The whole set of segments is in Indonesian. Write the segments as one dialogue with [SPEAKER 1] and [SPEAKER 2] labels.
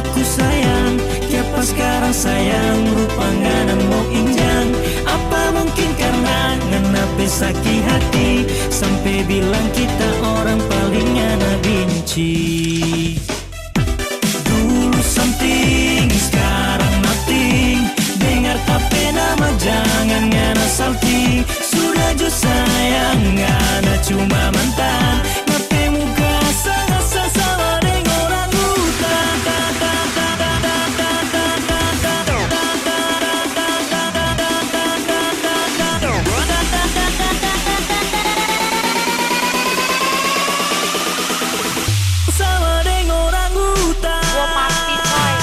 [SPEAKER 1] baku sayang, siapa sekarang sayang rupa ngana mau injang. Apa mungkin karena ngana sakit hati sampai bilang kita orang paling ngana benci. Dulu something, sekarang nothing. Dengar tapi nama jangan ngana salty. Sudah jo sayang ngana cuma mantan. Nape muka sangat sama dengan orang hutan. Sama dengan orang hutan.
[SPEAKER 2] Gua pasti coy.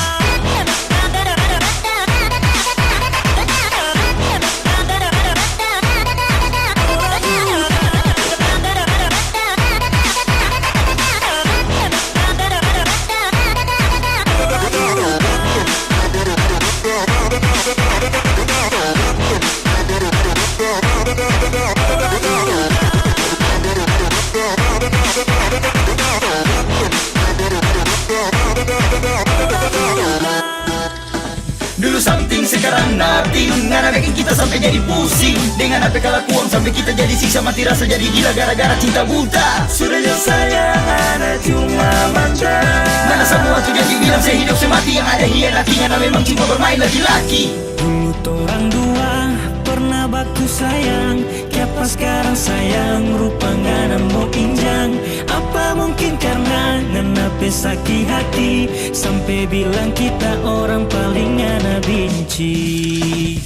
[SPEAKER 3] Dulu something, sekarang nothing. Ngana bikin kita sampai jadi pusing. Dengan apa kelakuan sampai kita jadi siksa mati rasa jadi gila gara-gara cinta buta.
[SPEAKER 1] Sudah jo sayang ngana cuma mantan.
[SPEAKER 3] Mana semua tuh jadi bilang saya hidup semati. Yang ada hianati ngana memang cuma bermain laki-laki.
[SPEAKER 1] Dulu torang dua pernah baku sayang, siapa sekarang sayang rupa ngana mau injang. Apa mungkin karena ngana sakit hati sampai bilang kita orang paling ngana benci.